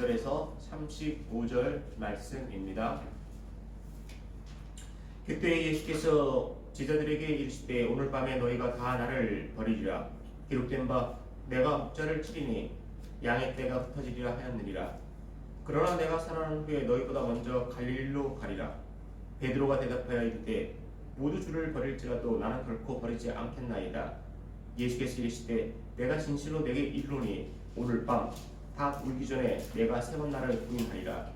31절에서 35절 말씀입니다. 그때 예수께서 제자들에게 이르시되 오늘 밤에 너희가 다 나를 버리리라. 기록된 바 내가 목자를 치리니 양의 떼가 흩어지리라 하였느니라. 그러나 내가 살아난 후에 너희보다 먼저 갈릴리로 가리라. 베드로가 대답하여 이르되 모두 주를 버릴지라도 나는 결코 버리지 않겠나이다. 예수께서 이르시되 내가 진실로 내게 이르노니 오늘 밤 닭 울기 전에 내가 세 번 나를 부인하리라.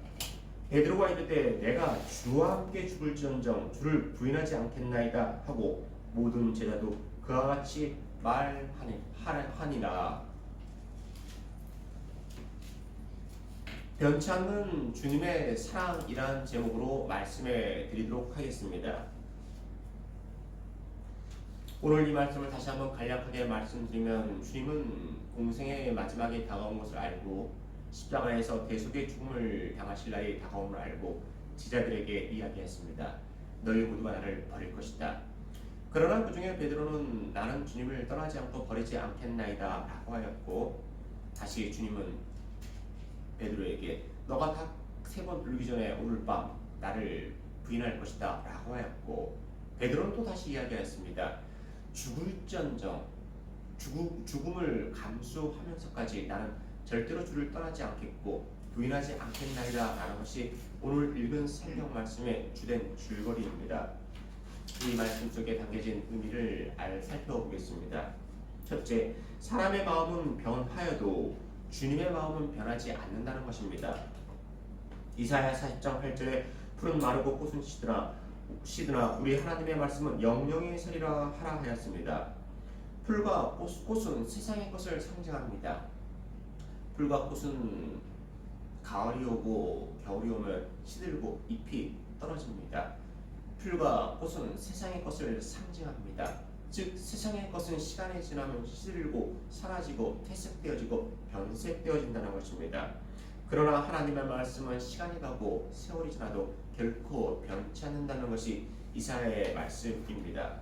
베드로가 이르되 내가 주와 함께 죽을지언정 주를 부인하지 않겠나이다 하고 모든 제자도 그와 같이 말하니라. 변치 않는 주님의 사랑이라는 제목으로 말씀해 드리도록 하겠습니다. 오늘 이 말씀을 다시 한번 간략하게 말씀드리면 주님은 공생의 마지막이 다가온 것을 알고 십자가에서 대속의 죽음을 당하실 날이 다가옴을 알고 제자들에게 이야기했습니다. 너희 모두가 나를 버릴 것이다. 그러나 그 중에 베드로는 나는 주님을 떠나지 않고 버리지 않겠나이다 라고 하였고, 다시 주님은 베드로에게 너가 다 세 번 울기 전에 오늘 밤 나를 부인할 것이다 라고 하였고, 베드로는 또 다시 이야기하였습니다. 죽을지언정 죽음을 감수하면서까지 나는 절대로 주를 떠나지 않겠고 부인하지 않겠나이다 라는 것이 오늘 읽은 성경 말씀의 주된 줄거리입니다. 이 말씀 속에 담겨진 의미를 살펴보겠습니다. 첫째, 사람의 마음은 변하여도 주님의 마음은 변하지 않는다는 것입니다. 이사야 40장 8절에 푸른 마르고 꽃은 시드나 우리 하나님의 말씀은 영영이 서리라 하라 하였습니다. 풀과 꽃은 세상의 것을 상징합니다. 풀과 꽃은 가을이 오고 겨울이 오면 시들고 잎이 떨어집니다. 풀과 꽃은 세상의 것을 상징합니다. 즉 세상의 것은 시간이 지나면 시들고 사라지고 퇴색되어지고 변색되어진다는 것입니다. 그러나 하나님의 말씀은 시간이 가고 세월이 지나도 결코 변치 않는다는 것이 이사야의 말씀입니다.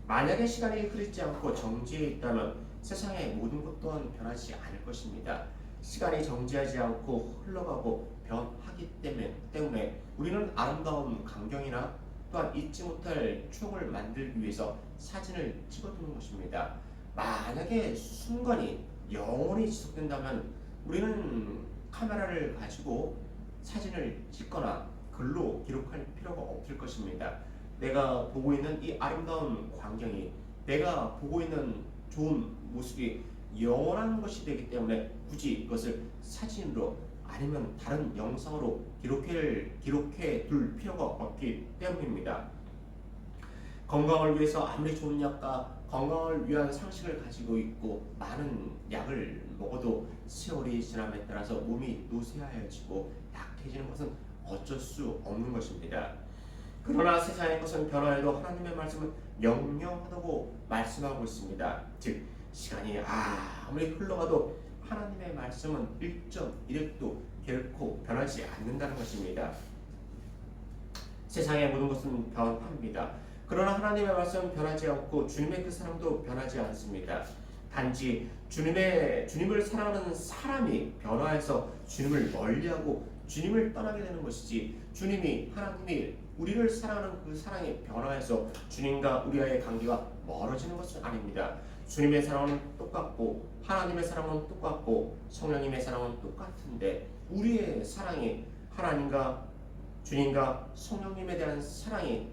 만약에 시간이 흐르지 않고 정지해 있다면 세상의 모든 것 또한 변하지 않을 것입니다. 시간이 정지하지 않고 흘러가고 변하기 때문에 우리는 아름다운 광경이나 또한 잊지 못할 추억을 만들기 위해서 사진을 찍어두는 것입니다. 만약에 순간이 영원히 지속된다면 우리는 카메라를 가지고 사진을 찍거나 글로 기록할 필요가 없을 것입니다. 내가 보고 있는 이 아름다운 광경이, 내가 보고 있는 좋은 모습이 영원한 것이 되기 때문에 굳이 이것을 사진으로 아니면 다른 영상으로 기록해 둘 필요가 없기 때문입니다. 건강을 위해서 아무리 좋은 약과 건강을 위한 상식을 가지고 있고 많은 약을 먹어도 세월이 지남에 따라서 몸이 노쇠하여지고 약해지는 것은 어쩔 수 없는 것입니다. 그러나 세상의 것은 변화해도 하나님의 말씀은 영영하다고 말씀하고 있습니다. 즉 시간이 아무리 흘러가도 하나님의 말씀은 1.1획도 결코 변하지 않는다는 것입니다. 세상의 모든 것은 변합니다. 그러나 하나님의 말씀은 변하지 않고 주님의 그 사랑도 변하지 않습니다. 단지 주님을 사랑하는 사람이 변화해서 주님을 멀리하고 주님을 떠나게 되는 것이지, 하나님이 우리를 사랑하는 그 사랑이 변화해서 주님과 우리와의 관계가 멀어지는 것은 아닙니다. 주님의 사랑은 똑같고 하나님의 사랑은 똑같고 성령님의 사랑은 똑같은데 우리의 사랑이 하나님과 주님과 성령님에 대한 사랑이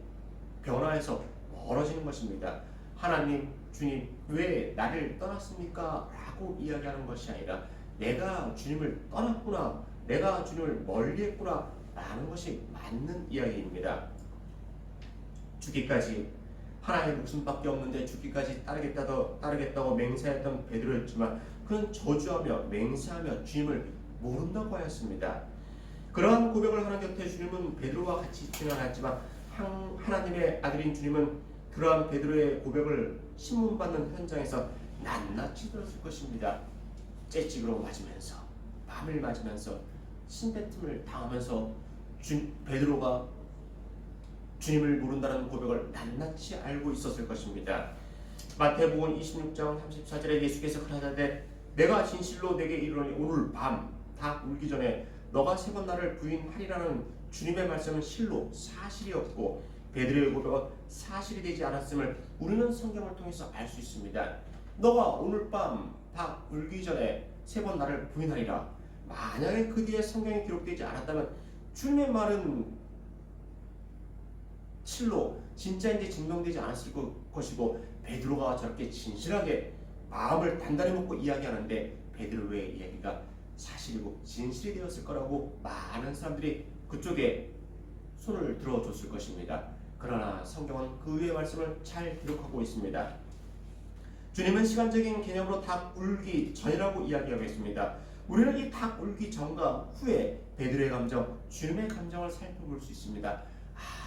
변화해서 멀어지는 것입니다. 하나님, 주님 왜 나를 떠났습니까? 라고 이야기하는 것이 아니라 내가 주님을 떠났구나, 내가 주님을 멀리했구나 라는 것이 맞는 이야기입니다. 죽기까지 하나의 목숨밖에 없는데 죽기까지 따르겠다고 맹세했던 베드로였지만 그는 저주하며 맹세하며 주님을 모른다고 하였습니다. 그러한 고백을 하는 곁에 주님은 베드로와 같이 있지는 않았지만 하나님의 아들인 주님은 그러한 베드로의 고백을 신문받는 현장에서 낱낱이 들었을 것입니다. 째찍으로 맞으면서, 밤을 맞으면서, 신배틈을 당하면서 베드로가 주님을 모른다는 고백을 낱낱이 알고 있었을 것입니다. 마태복음 26장 34절에 예수께서 가라사대 내가 진실로 내게 이르노니 오늘 밤 닭 울기 전에 너가 세 번 나를 부인하리라는 주님의 말씀은 실로 사실이었고 베드로의 고백은 사실이 되지 않았음을 우리는 성경을 통해서 알 수 있습니다. 너가 오늘 밤 닭 울기 전에 세 번 나를 부인하리라. 만약에 그 뒤에 성경에 기록되지 않았다면 주님의 말은 실로 진짜인지 증명되지 않았을 것이고 베드로가 저렇게 진실하게 마음을 단단히 먹고 이야기하는데 베드로의 이야기가 사실이고 진실이 되었을 거라고 많은 사람들이 그쪽에 손을 들어줬을 것입니다. 그러나 성경은 그 위의 말씀을 잘 기록하고 있습니다. 주님은 시간적인 개념으로 닭 울기 전이라고 이야기하고 있습니다. 우리는 이 닭 울기 전과 후에 베드로의 감정, 주님의 감정을 살펴볼 수 있습니다.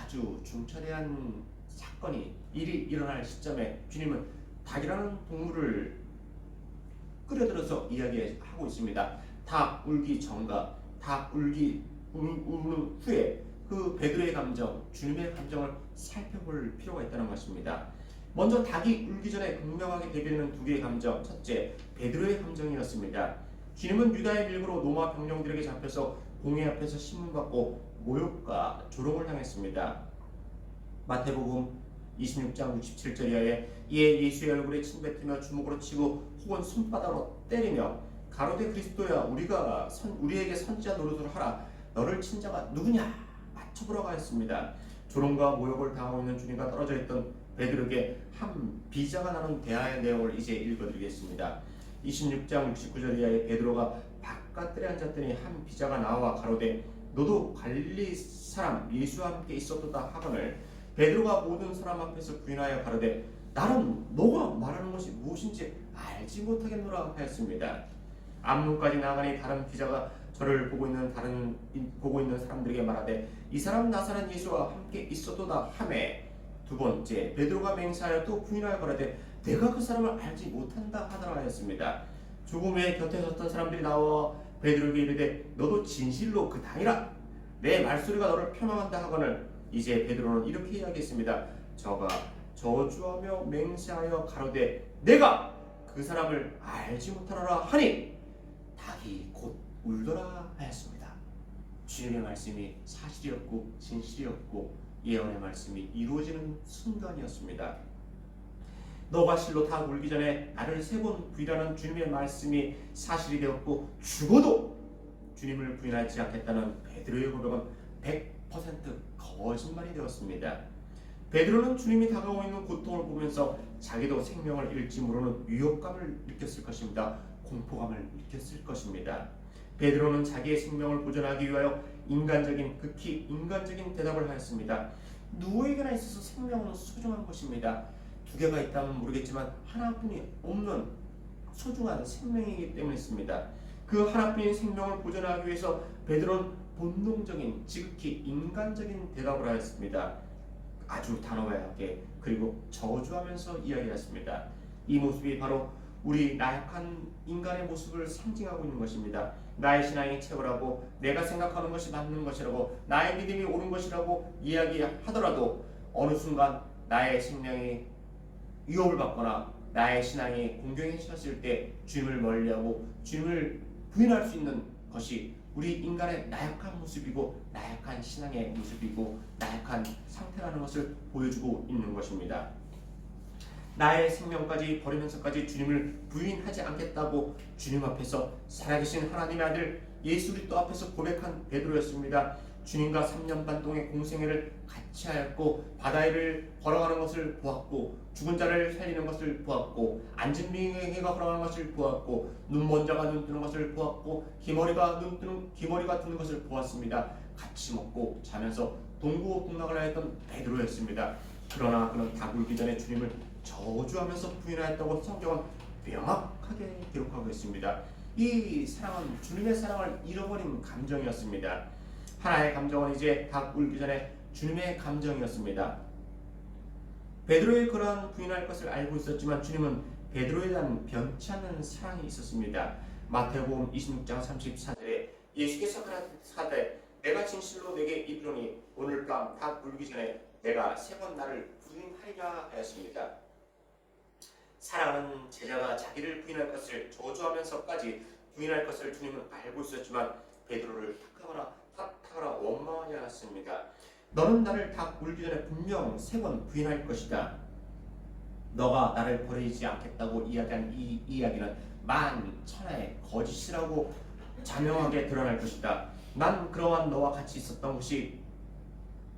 아주 중차대한 사건이 일이 일어날 시점에 주님은 닭이라는 동물을 끌어들여서 이야기하고 있습니다. 닭 울기 전과 닭 울기 우는 후에 그 베드로의 감정, 주님의 감정을 살펴볼 필요가 있다는 것입니다. 먼저 닭이 울기 전에 극명하게 대변하는 두 개의 감정. 첫째, 베드로의 감정이었습니다. 주님은 유다의 밀고로 로마 병령들에게 잡혀서 공회 앞에서 신문받고 모욕과 조롱을 당했습니다. 마태복음 26장 67절 이하에 이에 예수의 얼굴에 침뱉으며 주먹으로 치고 혹은 손바닥으로 때리며 가로되 그리스도야 우리에게 선지자 노릇을 하라. 너를 친 자가 누구냐? 맞춰보라고 하였습니다. 조롱과 모욕을 당하고 있는 주님과 떨어져 있던 베드로에게 한 비자가 나눈 대화의 내용을 이제 읽어드리겠습니다. 26장 69절 이하에 베드로가 바깥들에 앉았더니 한 비자가 나와 가로되 너도 갈릴리 사람 예수와 함께 있었도다 하거늘 베드로가 모든 사람 앞에서 부인하여 가로되 나는 너가 말하는 것이 무엇인지 알지 못하겠노라 하였습니다. 앞문까지 나가니 다른 비자가 저를 보고 있는 사람들에게 말하되 이 사람 나사렛 예수와 함께 있었도다 하매 두 번째 베드로가 맹세하여 또 부인하여 가로되 내가 그 사람을 알지 못한다 하더라 하였습니다. 조금 후에 곁에 섰던 사람들이 나와 베드로에게 이르되 너도 진실로 그 당이라 내 말소리가 너를 표명한다 하거늘 이제 베드로는 이렇게 이야기했습니다. 저가 저주하며 맹세하여 가로되 내가 그 사람을 알지 못하노라 하니 닭이 곧 울더라 하였습니다. 주님의 말씀이 사실이었고 진실이었고 예언의 말씀이 이루어지는 순간이었습니다. 너가 실로 닭 울기 전에 나를 세 번 부인하는 주님의 말씀이 사실이 되었고 죽어도 주님을 부인하지 않겠다는 베드로의 고백은 100% 거짓말이 되었습니다. 베드로는 주님이 다가오고 있는 고통을 보면서 자기도 생명을 잃지 모르는 위협감을 느꼈을 것입니다. 공포감을 느꼈을 것입니다. 베드로는 자기의 생명을 보존하기 위하여 극히 인간적인 대답을 하였습니다. 누구에게나 있어서 생명은 소중한 것입니다. 두 개가 있다면 모르겠지만 하나뿐이 없는 소중한 생명이기 때문이었습니다. 그 하나뿐인 생명을 보존하기 위해서 베드로는 본능적인 지극히 인간적인 대답을 하였습니다. 아주 단호하게 그리고 저주하면서 이야기했습니다. 이 모습이 바로 우리 나약한 인간의 모습을 상징하고 있는 것입니다. 나의 신앙이 최고라고 내가 생각하는 것이 맞는 것이라고 나의 믿음이 옳은 것이라고 이야기하더라도 어느 순간 나의 생명이 위협을 받거나 나의 신앙이 공경해졌을 때 주님을 멀리하고 주님을 부인할 수 있는 것이 우리 인간의 나약한 모습이고 나약한 신앙의 모습이고 나약한 상태라는 것을 보여주고 있는 것입니다. 나의 생명까지 버리면서까지 주님을 부인하지 않겠다고 주님 앞에서 살아계신 하나님의 아들 예수 그리스도 앞에서 고백한 베드로였습니다. 주님과 3년 반 동의 공생애를 같이 하였고 바다 위를 걸어가는 것을 보았고 죽은 자를 살리는 것을 보았고 앉은 빙의가 걸어가는 것을 보았고 눈먼 자가 눈 뜨는 것을 보았고 기머리가 뜨는 것을 보았습니다. 같이 먹고 자면서 동고동락을 하였던 베드로였습니다. 그러나 그는 닭 울기 전에 주님을 저주하면서 부인하였다고 성경은 명확하게 기록하고 있습니다. 이 사랑은 주님의 사랑을 잃어버린 감정이었습니다. 하나의 감정은 이제 닭 울기 전에 주님의 감정이었습니다. 베드로의 그러한 부인할 것을 알고 있었지만 주님은 베드로에 대한 변치 않는 사랑이 있었습니다. 마태복음 26장 34절에 예수께서 가라사대 내가 진실로 내게 이르노니 오늘 밤 닭 울기 전에 내가 세 번 나를 부인하리라 하였습니다. 사랑은 제자가 자기를 부인할 것을 저주하면서까지 부인할 것을 주님은 알고 있었지만 베드로를 탓하거나 원망하지 않았습니다. 너는 나를 다 울기 전에 분명 3번 부인할 것이다. 너가 나를 버리지 않겠다고 이야기한 이 이야기는 만천하의 거짓이라고 자명하게 드러날 것이다. 난 그러한 너와 같이 있었던 것이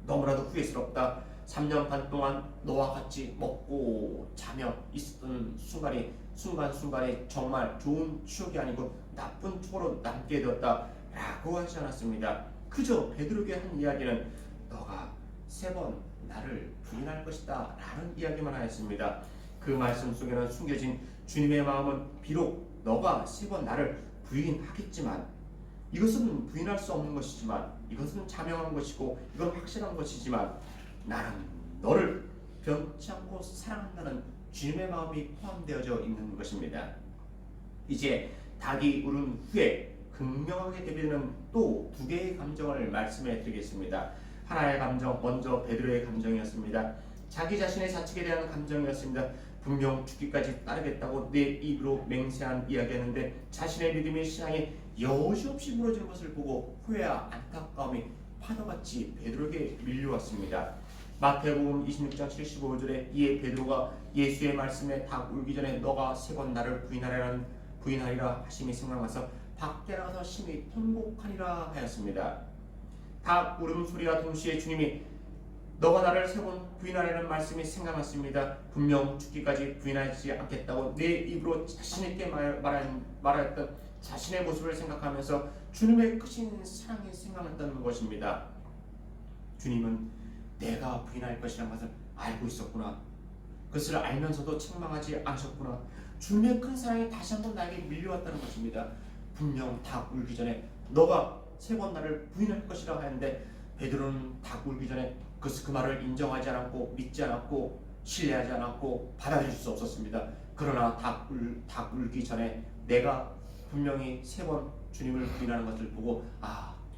너무나도 후회스럽다. 3년 반 동안 너와 같이 먹고 자며 있었던 순간순간이 정말 좋은 추억이 아니고 나쁜 추억으로 남게 되었다 라고 하지 않았습니다. 그저 베드로에게 한 이야기는 너가 3번 나를 부인할 것이다 라는 이야기만 하였습니다. 그 말씀 속에는 숨겨진 주님의 마음은 비록 너가 3번 나를 부인하겠지만 이것은 부인할 수 없는 것이지만 이것은 자명한 것이고 이건 확실한 것이지만 나는 너를 변치 않고 사랑한다는 주님의 마음이 포함되어져 있는 것입니다. 이제 닭이 울은 후에 극명하게 대비되는 또 2개의 감정을 말씀해 드리겠습니다. 하나의 감정, 먼저 베드로의 감정이었습니다. 자기 자신의 자책에 대한 감정이었습니다. 분명 죽기까지 따르겠다고 내 입으로 맹세한 이야기였는데 자신의 믿음의 신앙이 여지없이 무너지는 것을 보고 후회와 안타까움이 파도같이 베드로에게 밀려왔습니다. 마태복음 26장 75절에 이에 베드로가 예수의 말씀에 닭 울기 전에 너가 3번 나를 부인하리라 하심이 생각나서 밖에 나가서 심히 통곡하니라 하였습니다. 닭 울음소리와 동시에 주님이 너가 나를 3번 부인하라는 말씀이 생각났습니다. 분명 죽기까지 부인하지 않겠다고 내 입으로 자신있게 말하였던 자신의 모습을 생각하면서 주님의 크신 사랑이 생각났다는 것입니다. 주님은 내가 부인할 것이라는 것을 알고 있었구나. 그것을 알면서도 책망하지 않으셨구나. 주님의 큰 사랑이 다시 한번 나에게 밀려왔다는 것입니다. 분명 닭 울기 전에 너가 3번 나를 부인할 것이라고 하는데 베드로는 닭 울기 전에 그 말을 인정하지 않았고 믿지 않았고 신뢰하지 않았고 받아들일 수 없었습니다. 그러나 닭 울기 전에 내가 분명히 3번 주님을 부인하는 것을 보고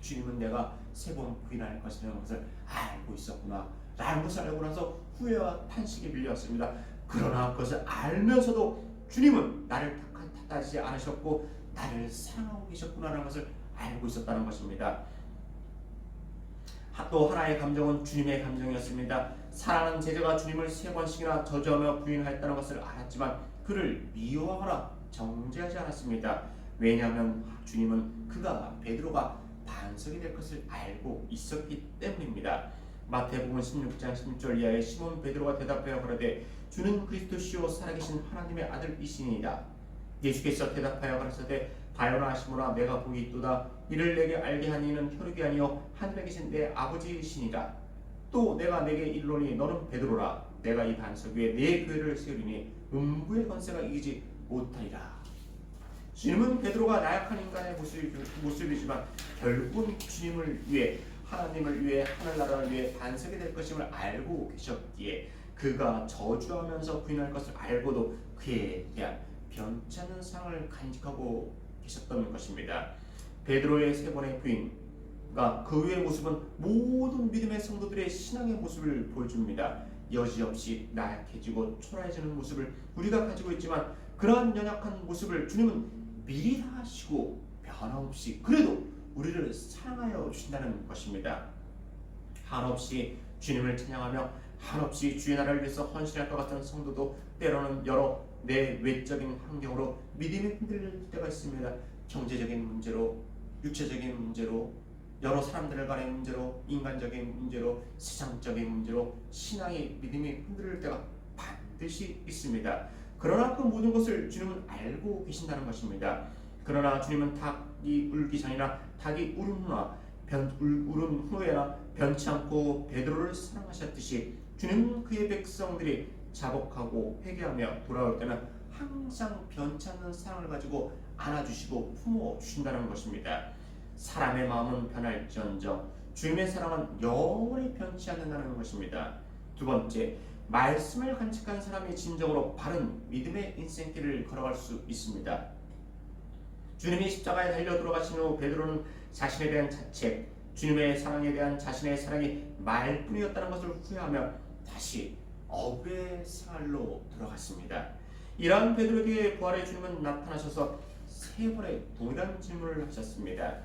주님은 내가 3번 부인할 것이라는 것을 알고 있었구나 라는 것을 알고 나서 후회와 탄식이 밀려왔습니다. 그러나 그것을 알면서도 주님은 나를 탓하지 않으셨고 나를 사랑하고 계셨구나라는 것을 알고 있었다는 것입니다. 또 하나의 감정은 주님의 감정이었습니다. 사랑하는 제자가 주님을 3번씩이나 저주하며 부인하였다는 것을 알았지만 그를 미워하거나 정죄하지 않았습니다. 왜냐하면 주님은 베드로가 반석이 될 것을 알고 있었기 때문입니다. 마태복음 16장 16절 이하에 시몬 베드로가 대답하여 가로되 주는 그리스도시요 살아계신 하나님의 아들이시니이다. 예수께서 대답하여 가라사대 바요나 시몬아 내가 복이 있도다. 이를 내게 알게 한 이는 혈육이 아니요 하늘에 계신 내 아버지이시니라. 또 내가 내게 이르노니 너는 베드로라. 내가 이 반석 위에 내 교회를 세우리니 음부의 권세가 이기지 못하리라. 주님은 베드로가 나약한 인간의 모습이지만 결국은 주님을 위해 하나님을 위해 하늘나라를 위해 반석이 될 것임을 알고 계셨기에 그가 저주하면서 부인할 것을 알고도 그에 대한 변치 않는 사랑을 간직하고 계셨던 것입니다. 베드로의 3번의 부인과 그 후의 모습은 모든 믿음의 성도들의 신앙의 모습을 보여줍니다. 여지없이 나약해지고 초라해지는 모습을 우리가 가지고 있지만 그러한 연약한 모습을 주님은 미리 다 하시고 변함없이 그래도 우리를 사랑하여 주신다는 것입니다. 한없이 주님을 찬양하며 한없이 주의 나라를 위해서 헌신할 것 같은 성도도 때로는 여러 내 외적인 환경으로 믿음이 흔들릴 때가 있습니다. 경제적인 문제로, 육체적인 문제로, 여러 사람들 간의 문제로, 인간적인 문제로, 세상적인 문제로 신앙이 믿음이 흔들릴 때가 반드시 있습니다. 그러나 그 모든 것을 주님은 알고 계신다는 것입니다. 그러나 주님은 닭이 울기 전이나 닭이 울은 후에나 변치 않고 베드로를 사랑하셨듯이 주님은 그의 백성들이 자복하고 회개하며 돌아올 때는 항상 변치 않는 사랑을 가지고 안아주시고 품어주신다는 것입니다. 사람의 마음은 변할지언정 주님의 사랑은 영원히 변치 않는다는 것입니다. 두 번째, 말씀을 간직한 사람이 진정으로 바른 믿음의 인생길을 걸어갈 수 있습니다. 주님이 십자가에 달려 돌아가신 후 베드로는 자신에 대한 자책, 주님의 사랑에 대한 자신의 사랑이 말뿐이었다는 것을 후회하며 다시 어부의 생활로 들어갔습니다. 이러한 베드로에게 부활의 주님은 나타나셔서 세 번의 동일한 질문을 하셨습니다.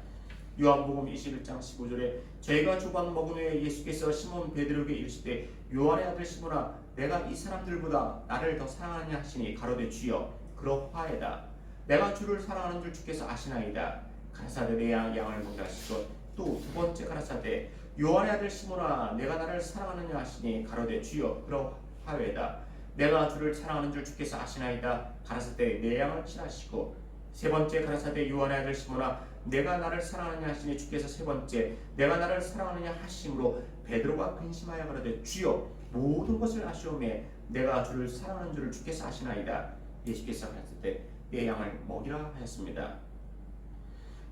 요한복음 21장 15절에 저희가 조각 먹은 후에 예수께서 시몬 베드로에게 이르시되 요한의 아들 시몬아 내가 이 사람들보다 나를 더 사랑하느냐 하시니 가로되 주여 그러하에다. 내가 주를 사랑하는 줄 주께서 아시나이다. 가라사대 내 양을 먹이라 하시고 또 두 번째 가라사대 요한의 아들 시몬아 내가 나를 사랑하느냐 하시니 가로되 주여 그러하에다. 내가 주를 사랑하는 줄 주께서 아시나이다. 가라사대 내 양을 치라시고 세 번째 가라사대 요한의 아들 시몬아 내가 나를 사랑하느냐 하시니 주께서 세 번째 내가 나를 사랑하느냐 하심으로 베드로가 근심하여 가로되 주여 모든 것을 아시오매 내가 주를 사랑하는 줄을 주께서 아시나이다. 예수께서 가라사대 내 양을 먹이라 하였습니다.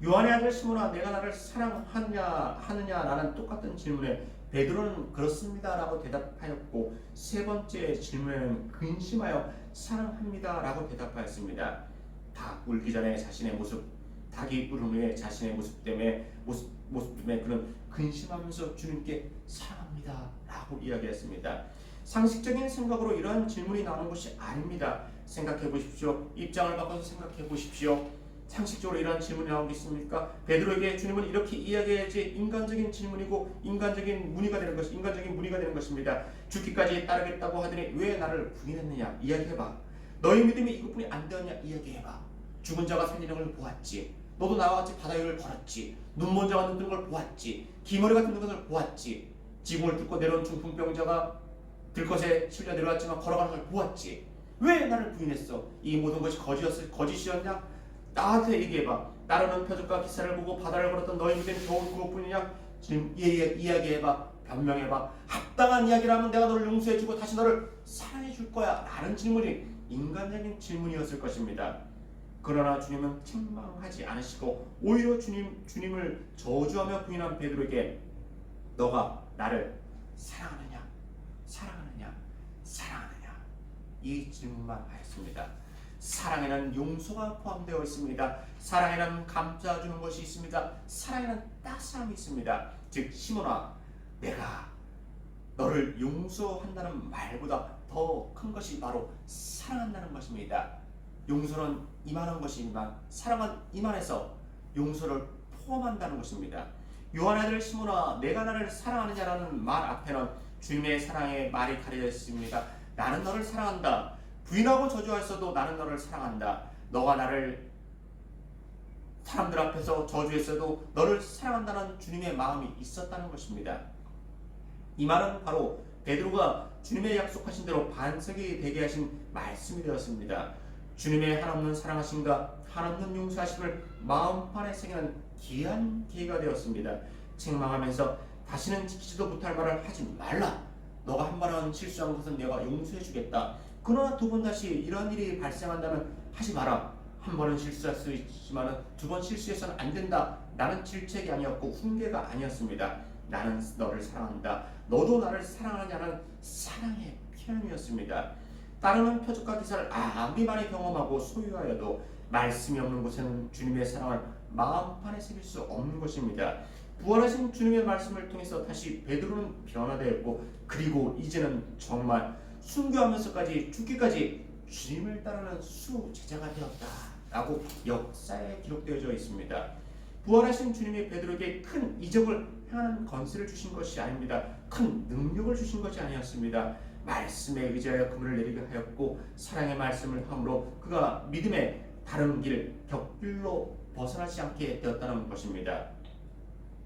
요한의 아들 시몬아 내가 나를 사랑하느냐라는 똑같은 질문에 베드로는 그렇습니다라고 대답하였고 세 번째 질문에는 근심하여 사랑합니다라고 대답하였습니다. 닭 울기 전에 자신의 모습, 닭이 울은 후에 자신의 모습 때문에 그는 근심하면서 주님께 사랑합니다라고 이야기했습니다. 상식적인 생각으로 이러한 질문이 나오는 것이 아닙니다. 생각해 보십시오. 입장을 바꿔서 생각해 보십시오. 상식적으로 이러한 질문이 나오겠습니까? 베드로에게 주님은 이렇게 이야기해야지 인간적인 질문이고 인간적인 문의가 되는 것입니다. 죽기까지 따르겠다고 하더니 왜 나를 부인했느냐 이야기해봐. 너희 믿음이 이것뿐이 안 되었냐 이야기해봐. 죽은 자가 살리는 걸 보았지. 너도 나와 같이 바다 위를 걸었지. 눈먼 자가 눈뜨는 걸 보았지. 기머리 같은 것을 보았지. 지붕을 뚫고 내려온 중풍병자가 들것에 실려 내려왔지만 걸어가는 걸 보았지. 왜 나를 부인했어? 이 모든 것이 거짓이었냐? 나한테 얘기해봐. 따르는 표적과 기사를 보고 바다를 걸었던 너희 믿음이 겨우 그것뿐이냐? 지금 이야기해봐. 변명해봐. 합당한 이야기라면 내가 너를 용서해주고 다시 너를 사랑해줄 거야 라는 질문이 인간적인 질문이었을 것입니다. 그러나 주님은 책망하지 않으시고 오히려 주님을 저주하며 부인한 베드로에게 너가 나를 사랑하느냐 이 질문만 하였습니다. 사랑에는 용서가 포함되어 있습니다. 사랑에는 감싸주는 것이 있습니다. 사랑에는 따스함이 있습니다. 즉 시몬아 내가 너를 용서한다는 말보다 더 큰 것이 바로 사랑한다는 것입니다. 용서는 이만한 것이지만 사랑은 이만해서 용서를 포함한다는 것입니다. 요한의 아들 시몬아 내가 나를 사랑하느냐라는 말 앞에는 주님의 사랑의 말이 가려져 있습니다. 나는 너를 사랑한다. 부인하고 저주하였어도 나는 너를 사랑한다. 너가 나를 사람들 앞에서 저주했어도 너를 사랑한다는 주님의 마음이 있었다는 것입니다. 이 말은 바로 베드로가 주님의 약속하신 대로 반석이 되게 하신 말씀이 되었습니다. 주님의 한없는 사랑하심과 한없는 용서하심을 마음판에 새기는 귀한 계기가 되었습니다. 책망하면서 다시는 지키지도 못할 말을 하지 말라. 너가 한 번은 실수한 것은 내가 용서해 주겠다. 그러나 두 번 다시 이런 일이 발생한다면 하지 마라. 한 번은 실수할 수 있지만 두 번 실수해서는 안 된다. 나는 질책이 아니었고 훈계가 아니었습니다. 나는 너를 사랑한다. 너도 나를 사랑하냐는 사랑의 표현이었습니다. 따르는 표적과 기사를 아무리 많이 경험하고 소유하여도 말씀이 없는 곳에는 주님의 사랑을 마음판에 새길 수 없는 것입니다. 부활하신 주님의 말씀을 통해서 다시 베드로는 변화되었고 그리고 이제는 정말 순교하면서까지 죽기까지 주님을 따르는 수제자가 되었다라고 역사에 기록되어져 있습니다. 부활하신 주님이 베드로에게 큰 이적을 행하는 권세를 주신 것이 아닙니다. 큰 능력을 주신 것이 아니었습니다. 말씀에 의지하여 그물을 내리게 하였고 사랑의 말씀을 함으로 그가 믿음의 다른 길, 격길로 벗어나지 않게 되었다는 것입니다.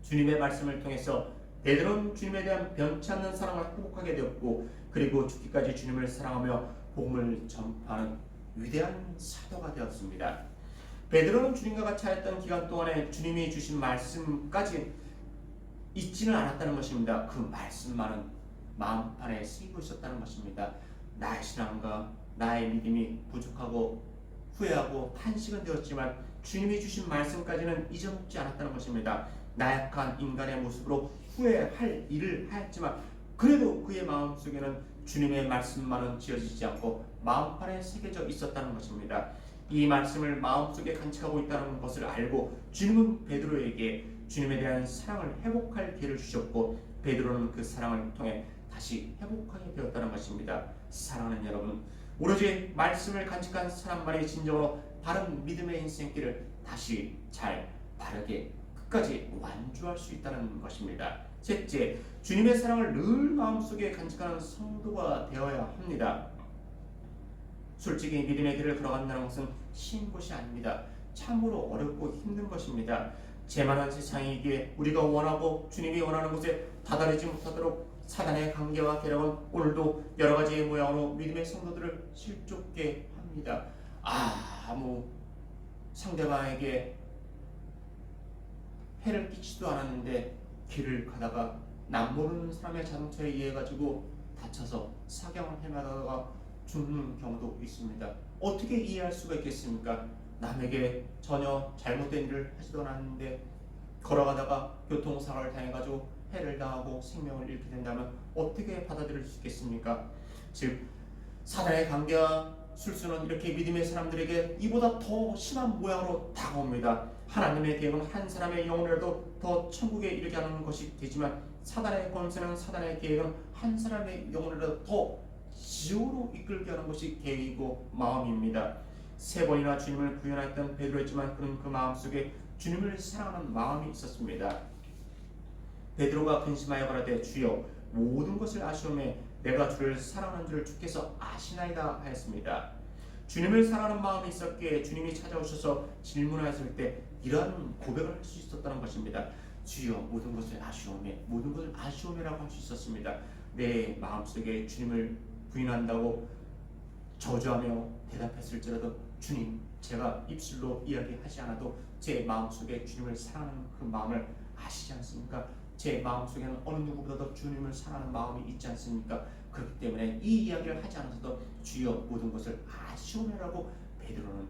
주님의 말씀을 통해서 베드로는 주님에 대한 변치 않는 사랑을 회복하게 되었고 그리고 죽기까지 주님을 사랑하며 복음을 전파하는 위대한 사도가 되었습니다. 베드로는 주님과 같이 하였던 기간 동안에 주님이 주신 말씀까지 잊지는 않았다는 것입니다. 그 말씀만은 마음판에 새기고 있었다는 것입니다. 나의 신앙과 나의 믿음이 부족하고 후회하고 탄식은 되었지만 주님이 주신 말씀까지는 잊어먹지 않았다는 것입니다. 나약한 인간의 모습으로 후회할 일을 하였지만 그래도 그의 마음속에는 주님의 말씀만은 지어지지 않고 마음판에 새겨져 있었다는 것입니다. 이 말씀을 마음속에 간직하고 있다는 것을 알고 주님은 베드로에게 주님에 대한 사랑을 회복할 기회를 주셨고 베드로는 그 사랑을 통해 다시 회복하게 되었다는 것입니다. 사랑하는 여러분, 오로지 말씀을 간직한 사람만이 진정으로 바른 믿음의 인생길을 다시 잘 바르게 끝까지 완주할 수 있다는 것입니다. 셋째, 주님의 사랑을 늘 마음속에 간직하는 성도가 되어야 합니다. 솔직히 믿음의 길을 걸어간다는 것은 쉬운 것이 아닙니다. 참으로 어렵고 힘든 것입니다. 재만한 세상이기에 우리가 원하고 주님이 원하는 곳에 다다르지 못하도록 사단의 관계와 계략은 오늘도 여러 가지의 모양으로 믿음의 성도들을 실족게 합니다. 아무 상대방에게 해를 끼치지도 않았는데 길을 가다가 남 모르는 사람의 자동차에 의해 가지고 다쳐서 사경을 헤매다가 죽는 경우도 있습니다. 어떻게 이해할 수가 있겠습니까? 남에게 전혀 잘못된 일을 하지도 않았는데 걸어가다가 교통사고를 당해가지고 해를 당하고 생명을 잃게 된다면 어떻게 받아들일 수 있겠습니까? 즉 사단의 관계와 술수는 이렇게 믿음의 사람들에게 이보다 더 심한 모양으로 다가옵니다. 하나님의 계획은 한 사람의 영혼이라도 더 천국에 이르게 하는 것이 되지만 사단의 권세는 사단의 계획은 한 사람의 영혼이라도 더 지옥으로 이끌게 하는 것이 계획이고 마음입니다. 세 번이나 주님을 부인했던 베드로였지만 그는 그 마음속에 주님을 사랑하는 마음이 있었습니다. 베드로가 근심하여 가라되 주여 모든 것을 아시오매 내가 주를 사랑하는 줄을 주께서 아시나이다 하였습니다. 주님을 사랑하는 마음이 있었기에 주님이 찾아오셔서 질문하였을 때 이러한 고백을 할 수 있었다는 것입니다. 주여 모든 것을 아시오매 모든 것을 아시오매라고 할 수 있었습니다. 내 마음속에 주님을 부인한다고 저주하며 대답했을지라도 주님 제가 입술로 이야기하지 않아도 제 마음속에 주님을 사랑하는 그 마음을 아시지 않습니까? 제 마음속에는 어느 누구보다도 주님을 사랑하는 마음이 있지 않습니까? 그렇기 때문에 이 이야기를 하지 않아서도 주여 모든 것을 아시오매라고 베드로는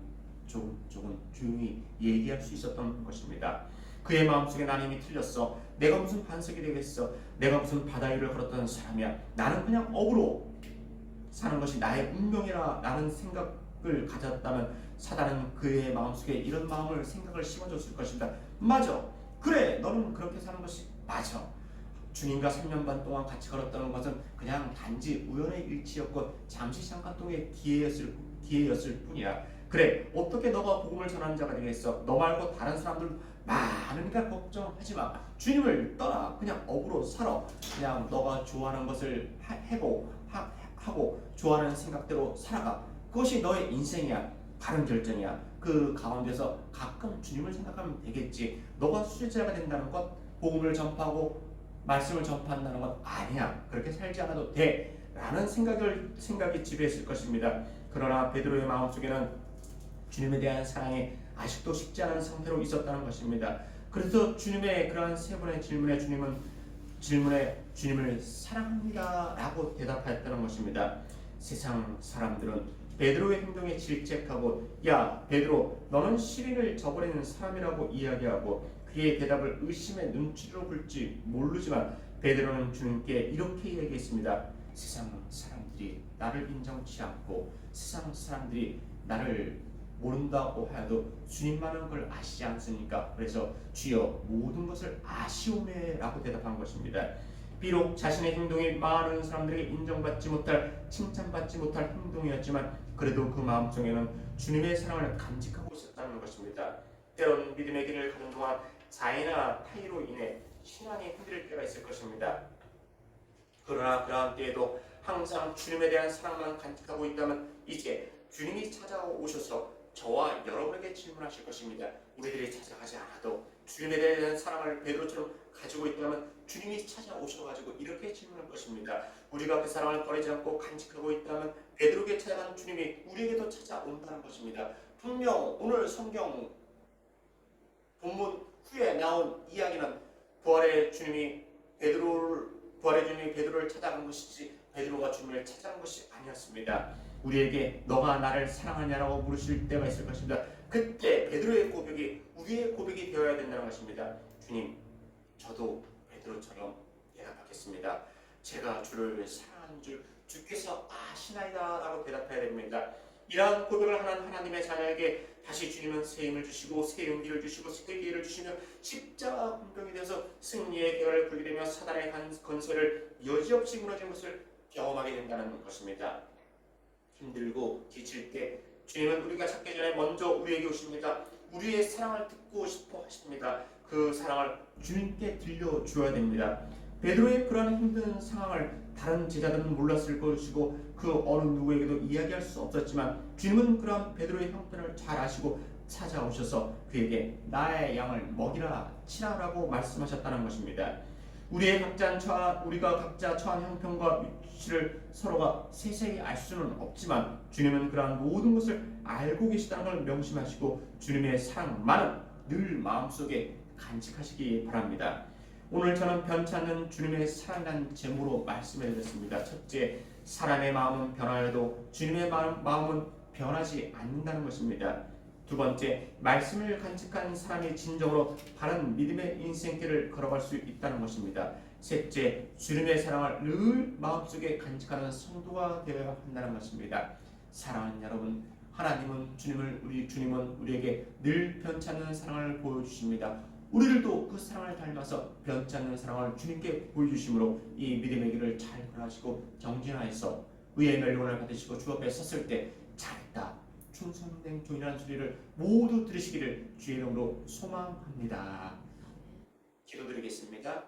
조금 조용히 얘기할 수 있었던 것입니다. 그의 마음속에 나는 이미 틀렸어. 내가 무슨 반석이 되겠어. 내가 무슨 바다 위를 걸었던 사람이야. 나는 그냥 업으로 사는 것이 나의 운명이라 라는 생각을 가졌다면 사단은 그의 마음속에 이런 마음을 생각을 심어줬을 것입니다. 맞아. 그래 너는 그렇게 사는 것이 맞아. 주님과 3년 반 동안 같이 걸었다는 것은 그냥 단지 우연의 일치였고 잠깐 동안의 기회였을 뿐이야. 그래 어떻게 너가 복음을 전하는 자가 되겠어. 너 말고 다른 사람들 많으니까 걱정하지 마. 주님을 떠나 그냥 업으로 살아. 그냥 너가 좋아하는 것을 하고 좋아하는 생각대로 살아가. 그것이 너의 인생이야. 바른 결정이야. 그 가운데서 가끔 주님을 생각하면 되겠지. 너가 수제자가 된다는 것, 복음을 전파하고 말씀을 전파한다는 것 아니야. 그렇게 살지 않아도 돼. 라는 생각이 지배했을 것입니다. 그러나 베드로의 마음속에는 주님에 대한 사랑이 아직도 식지 않은 상태로 있었다는 것입니다. 그래서 주님의 그러한 세 번의 질문에 주님을 사랑합니다 라고 대답하였다는 것입니다. 세상 사람들은 베드로의 행동에 질책하고 야 베드로 너는 시린을 저버리는 사람이라고 이야기하고 그의 대답을 의심의 눈치로 볼지 모르지만 베드로는 주님께 이렇게 이야기했습니다. 세상 사람들이 나를 인정치 않고 세상 사람들이 나를 모른다고 하여도 주님만은 그걸 아시지 않습니까? 그래서 주여 모든 것을 아시오매라고 대답한 것입니다. 비록 자신의 행동이 많은 사람들에게 인정받지 못할 칭찬받지 못할 행동이었지만 그래도 그 마음속에는 주님의 사랑을 간직하고 있었다는 것입니다. 때론 믿음의 길을 가는 동안 자의나 타의로 인해 신앙이 흔들릴 때가 있을 것입니다. 그러나 그러한 때에도 항상 주님에 대한 사랑만 간직하고 있다면 이제 주님이 찾아오셔서 저와 여러분에게 질문하실 것입니다. 우리들이 찾아가지 않아도 주님에 대한 사랑을 베드로처럼 가지고 있다면 주님이 찾아오셔가지고 이렇게 질문할 것입니다. 우리가 그 사랑을 버리지 않고 간직하고 있다면 베드로에게 찾아가는 주님이 우리에게도 찾아온다는 것입니다. 분명 오늘 성경 본문 후에 나온 이야기는 부활의 주님이 베드로를 찾아간 것이지 베드로가 주님을 찾아간 것이 아니었습니다. 우리에게 너가 나를 사랑하냐라고 물으실 때가 있을 것입니다. 그때 베드로의 고백이 우리의 고백이 되어야 된다는 것입니다. 주님, 저도 베드로처럼 대답하겠습니다. 제가 주를 사랑하는 줄 주께서 아시나이다 라고 대답해야 됩니다. 이러한 고백을 하는 하나님의 자녀에게 다시 주님은 새 힘을 주시고 새 용기를 주시고 새 기회를 주시며 십자가 군병이 되어서 승리의 계열을 불게 되며 사단의 건설을 여지없이 무너진 것을 경험하게 된다는 것입니다. 힘들고 지칠 때 주님은 우리가 찾기 전에 먼저 우리에게 오십니다. 우리의 사랑을 듣고 싶어 하십니다. 그 사랑을 주님께 들려주어야 됩니다. 베드로의 그러한 힘든 상황을 다른 제자들은 몰랐을 것이고 그 어느 누구에게도 이야기할 수 없었지만 주님은 그러한 베드로의 형편을 잘 아시고 찾아오셔서 그에게 나의 양을 먹이라 치라라고 말씀하셨다는 것입니다. 우리가 각자 처한 형편과 위치를 서로가 세세히 알 수는 없지만 주님은 그러한 모든 것을 알고 계시다는 걸 명심하시고 주님의 사랑만은 늘 마음속에 간직하시기 바랍니다. 오늘 저는 변치 않는 주님의 사랑이라는 제목으로 말씀해 드렸습니다. 첫째, 사람의 마음은 변하여도 주님의 마음은 변하지 않는다는 것입니다. 두 번째, 말씀을 간직한 사람이 진정으로 바른 믿음의 인생길을 걸어갈 수 있다는 것입니다. 셋째, 주님의 사랑을 늘 마음속에 간직하는 성도가 되어야 한다는 것입니다. 사랑하는 여러분, 주님은 우리에게 늘 변치 않는 사랑을 보여주십니다. 우리들도 그 사랑을 닮아서 변치 않는 사랑을 주님께 보여주심으로 이 믿음의 길을 잘 걸어가시고 정진하여서 의의 멸류관을 받으시고 주 앞에 섰을 때 잘했다, 충성된 종이라는 소리를 모두 들으시기를 주의 이름으로 소망합니다. 기도드리겠습니다.